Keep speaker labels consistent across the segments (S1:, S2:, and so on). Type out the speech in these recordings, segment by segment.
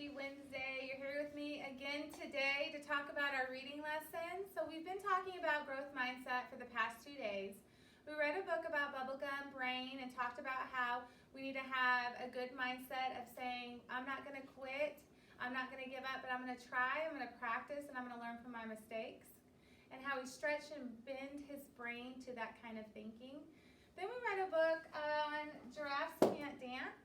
S1: Happy Wednesday. You're here with me again today to talk about our reading lesson. So we've been talking about growth mindset for the past 2 days. We read a book about bubblegum brain and talked about how we need to have a good mindset of saying, I'm not going to quit, I'm not going to give up, but I'm going to try, I'm going to practice, and I'm going to learn from my mistakes. And how we stretch and bend his brain to that kind of thinking. Then we read a book on giraffes can't dance.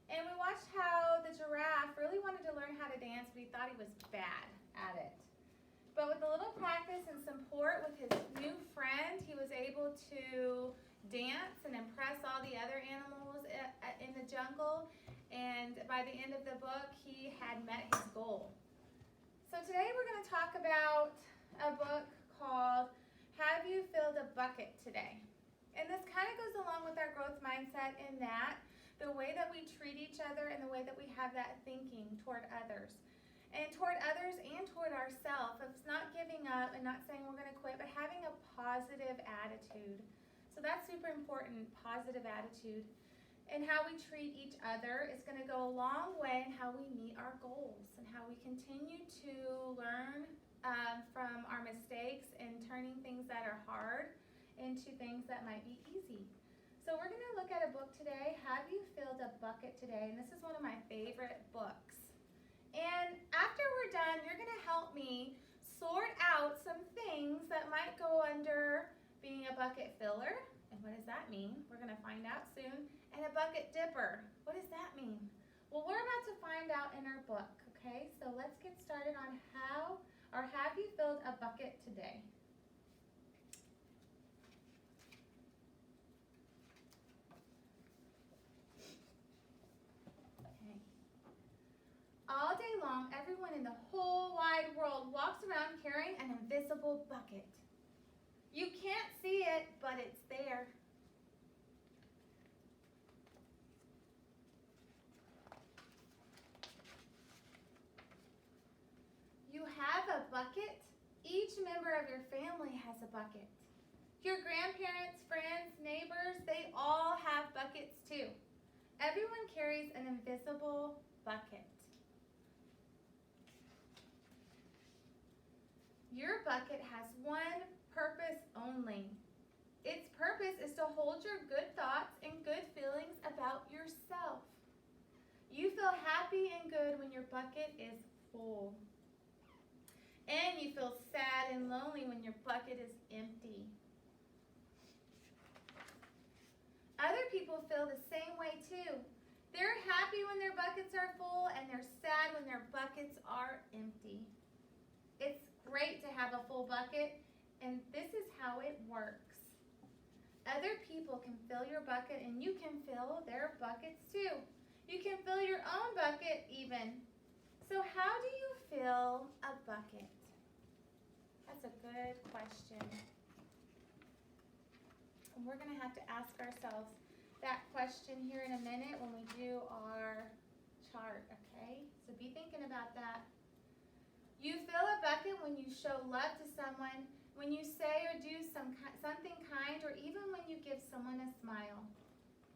S1: And we watched how the giraffe really wanted to learn how to dance, but he thought he was bad at it. But with a little practice and support with his new friend, he was able to dance and impress all the other animals in the jungle. And by the end of the book, he had met his goal. So today we're going to talk about a book called Have You Filled a Bucket Today? And this kind of goes along with our growth mindset in that the way that we treat each other and the way that we have that thinking toward others. And toward others and toward ourselves. It's not giving up and not saying we're going to quit, but having a positive attitude. So that's super important, positive attitude. And how we treat each other is going to go a long way in how we meet our goals and how we continue to learn from our mistakes and turning things that are hard into things that might be easy. So we're going to look at a book today, Have You Filled a Bucket Today? And this is one of my favorite books. And after we're done, you're going to help me sort out some things that might go under being a bucket filler. And what does that mean? We're going to find out soon. And a bucket dipper. What does that mean? Well, we're about to find out in our book, okay? So let's get started on have you filled a bucket today? All day long, everyone in the whole wide world walks around carrying an invisible bucket. You can't see it, but it's there. You have a bucket? Each member of your family has a bucket. Your grandparents, friends, neighbors, they all have buckets too. Everyone carries an invisible bucket. Your bucket has one purpose only. Its purpose is to hold your good thoughts and good feelings about yourself. You feel happy and good when your bucket is full. And you feel sad and lonely when your bucket is empty. Other people feel the same way too. They're happy when their buckets are full and they're sad when their buckets are empty. It's great to have a full bucket, and this is how it works. Other people can fill your bucket, and you can fill their buckets too. You can fill your own bucket even. So how do you fill a bucket? That's a good question. And we're going to have to ask ourselves that question here in a minute when we do our chart, okay? So be thinking about that. You fill a bucket when you show love to someone, when you say or do something kind, or even when you give someone a smile.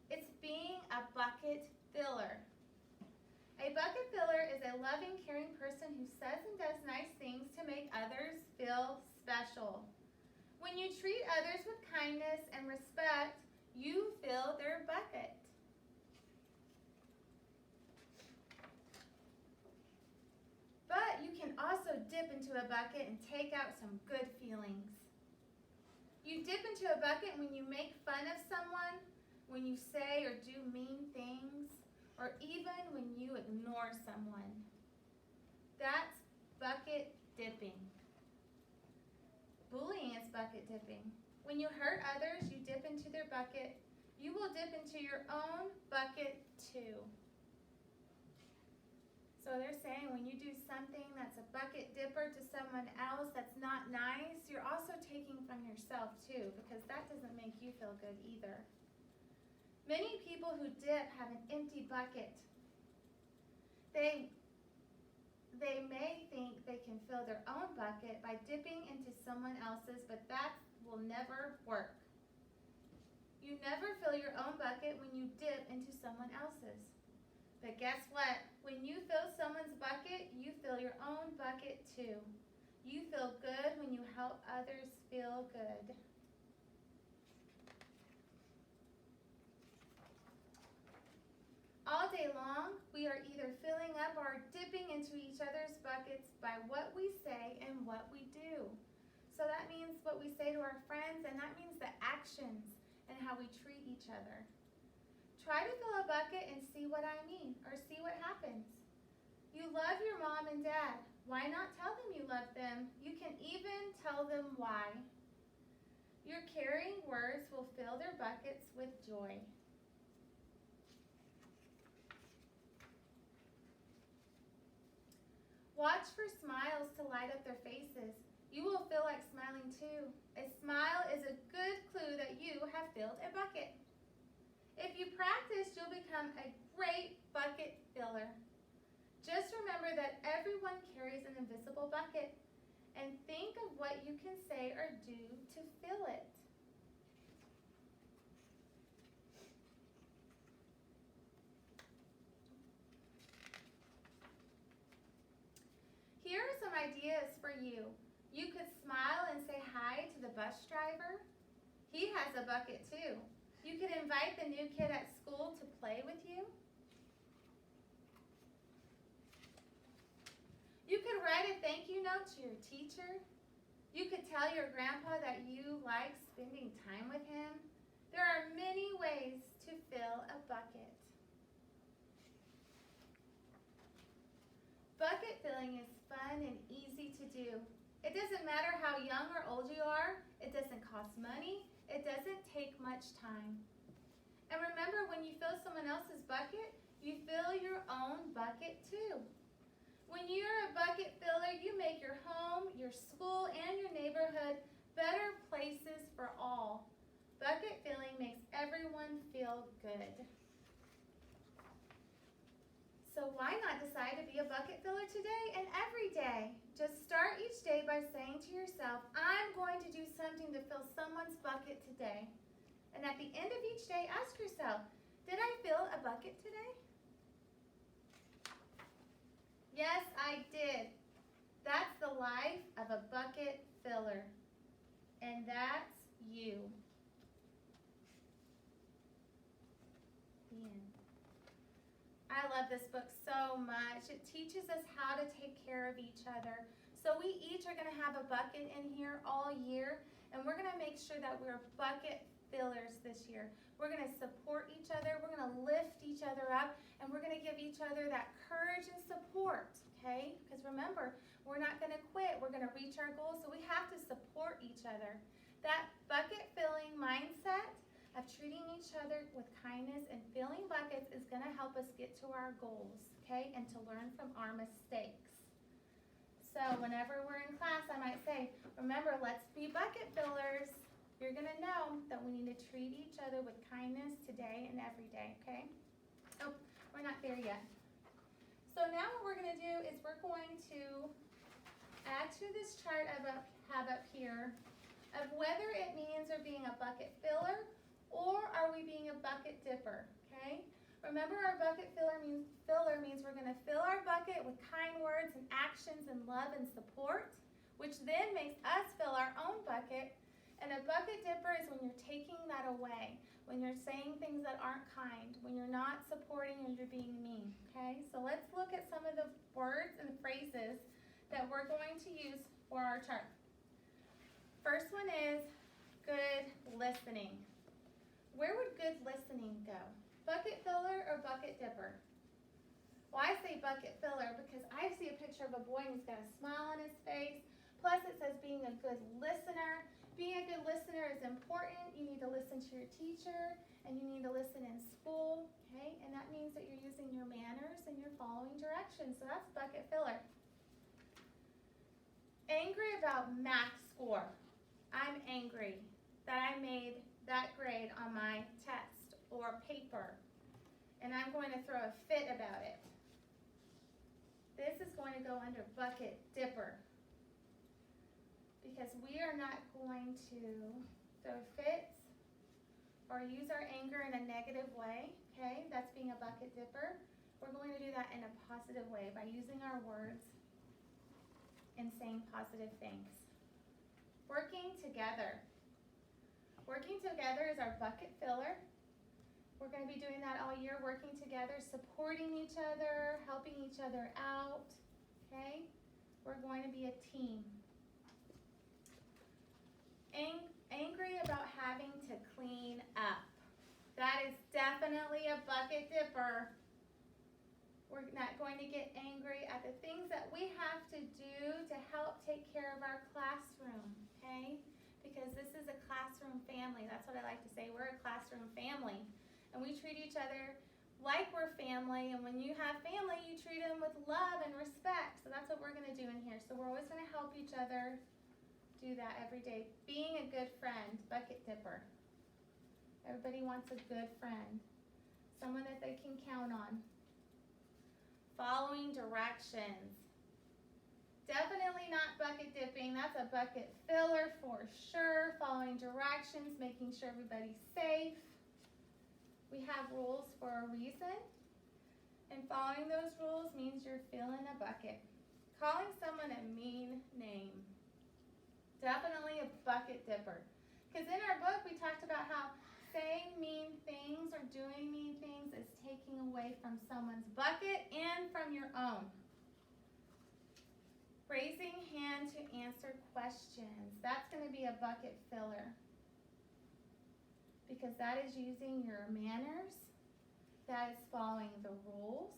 S1: It's being a bucket filler. A bucket filler is a loving, caring person who says and does nice things to make others feel special. When you treat others with kindness and respect, you fill their bucket. But you can also dip into a bucket and take out some good feelings. You dip into a bucket when you make fun of someone, when you say or do mean things, or even when you ignore someone. That's bucket dipping. Bullying is bucket dipping. When you hurt others, you dip into their bucket. You will dip into your own bucket too. So they're saying when you do something that's a bucket dipper to someone else that's not nice, you're also taking from yourself too, because that doesn't make you feel good either. Many people who dip have an empty bucket. They may think they can fill their own bucket by dipping into someone else's, but that will never work. You never fill your own bucket when you dip into someone else's. But guess what? When you fill someone's bucket, you fill your own bucket too. You feel good when you help others feel good. All day long, we are either filling up or dipping into each other's buckets by what we say and what we do. So that means what we say to our friends, and that means the actions and how we treat each other. Try to fill a bucket and see what I mean, or see what happens. You love your mom and dad. Why not tell them you love them? You can even tell them why. Your caring words will fill their buckets with joy. Watch for smiles to light up their faces. You will feel like smiling too. A smile is a good clue that you have filled a bucket. If you practice, you'll become a great bucket filler. Just remember that everyone carries an invisible bucket, and think of what you can say or do to fill it. Here are some ideas for you. You could smile and say hi to the bus driver. He has a bucket too. You could invite the new kid at school to play with you. You could write a thank you note to your teacher. You could tell your grandpa that you like spending time with him. There are many ways to fill a bucket. Bucket filling is fun and easy to do. It doesn't matter how young or old you are. It doesn't cost money. It doesn't take much time. And remember, when you fill someone else's bucket, you fill your own bucket too. When you're a bucket filler, you make your home, your school, and your neighborhood better places for all. Bucket filling makes everyone feel good. So why not decide to be a bucket filler today and every day? Just start each day by saying to yourself, I'm going to do something to fill someone's bucket today. And at the end of each day, ask yourself, did I fill a bucket today? Yes, I did. That's the life of a bucket filler. And that's you. The end. I love this book so much. It teaches us how to take care of each other. So we each are going to have a bucket in here all year, and we're going to make sure that we're bucket fillers this year. We're going to support each other. We're going to lift each other up, and we're going to give each other that courage and support, okay? Because remember, we're not going to quit. We're going to reach our goals, so we have to support each other. That bucket filling mindset of treating each other with kindness and filling buckets is going to help us get to our goals, okay, and to learn from our mistakes. So whenever we're in class, I might say, remember, let's be bucket fillers. You're going to know that we need to treat each other with kindness today and every day, okay? Oh, we're not there yet. So now what we're going to do is we're going to add to this chart I have up here of whether it means we're being a bucket filler or are we being a bucket dipper, okay? Remember, our bucket filler means we're going to fill our bucket with kind words and actions and love and support, which then makes us fill our own bucket. And a bucket dipper is when you're taking that away, when you're saying things that aren't kind, when you're not supporting and you're being mean, okay? So let's look at some of the words and phrases that we're going to use for our chart. First one is good listening. Where would good listening go? Bucket filler or bucket dipper? Well, I say bucket filler because I see a picture of a boy and he's got a smile on his face. Plus it says being a good listener. Being a good listener is important. You need to listen to your teacher and you need to listen in school, okay? And that means that you're using your manners and you're following directions. So that's bucket filler. Angry about math score. I'm angry that I made that grade on my test or paper, and I'm going to throw a fit about it. This is going to go under bucket dipper because we are not going to throw fits or use our anger in a negative way, okay? That's being a bucket dipper. we're going to do that in a positive way by using our words and saying positive things. Working together. Working together is our bucket filler. We're going to be doing that all year, working together, supporting each other, helping each other out, okay? We're going to be a team. Angry about having to clean up. That is definitely a bucket dipper. We're not going to get angry at the things that we have to do to help take care of our classroom, okay? Because this is a classroom family. That's what I like to say. We're a classroom family. And we treat each other like we're family. And when you have family, you treat them with love and respect. So that's what we're going to do in here. So we're always going to help each other do that every day. Being a good friend, bucket dipper. Everybody wants a good friend. Someone that they can count on. Following directions. Definitely not bucket dipping. That's a bucket filler for sure. Following directions, making sure everybody's safe. We have rules for a reason. And following those rules means you're filling a bucket. Calling someone a mean name. Definitely a bucket dipper. Because in our book we talked about how saying mean things or doing mean things is taking away from someone's bucket and from your own. Raising hand to answer questions. That's going to be a bucket filler. Because that is using your manners. That is following the rules.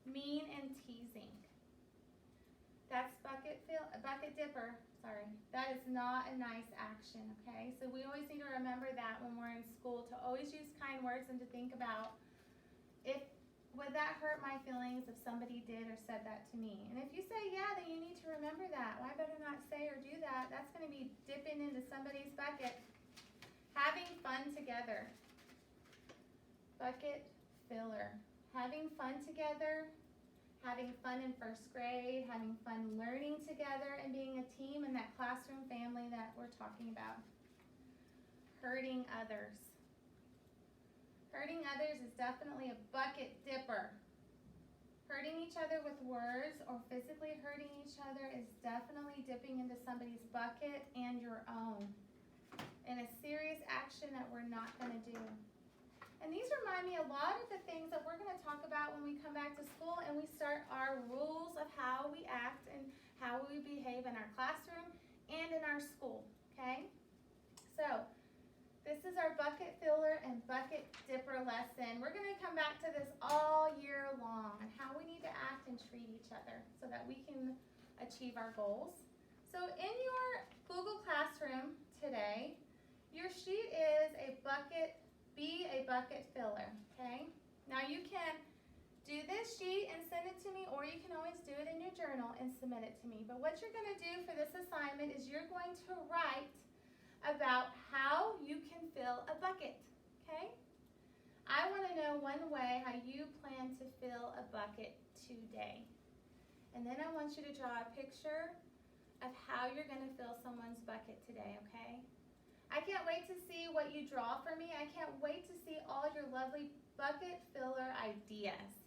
S1: Mean and teasing. That's bucket dipper. Sorry. That is not a nice action, okay? So we always need to remember that when we're in school, to always use kind words and to think about, would that hurt my feelings if somebody did or said that to me? And if you say yeah, then you need to remember that. Well, I better not say or do that. That's going to be dipping into somebody's bucket. Having fun together. Bucket filler. Having fun together. Having fun in first grade, having fun learning together, and being a team in that classroom family that we're talking about. Hurting others. Hurting others is definitely a bucket dipper. Hurting each other with words or physically hurting each other is definitely dipping into somebody's bucket and your own. And a serious action that we're not going to do. And these remind me a lot of the things that we're going to talk about when we come back to school and we start our rules of how we act and how we behave in our classroom and in our school, okay? So, this is our bucket filler and bucket dipper lesson. We're going to come back to this all year long and how we need to act and treat each other so that we can achieve our goals. So, in your Google Classroom today, your sheet is be a bucket filler, okay? Now you can do this sheet and send it to me, or you can always do it in your journal and submit it to me. But what you're going to do for this assignment is you're going to write about how you can fill a bucket, okay? I want to know one way how you plan to fill a bucket today. And then I want you to draw a picture of how you're going to fill someone's bucket today, okay? I can't wait to see what you draw for me. I can't wait to see all your lovely bucket filler ideas.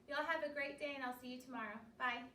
S1: Y'all have a great day, and I'll see you tomorrow. Bye.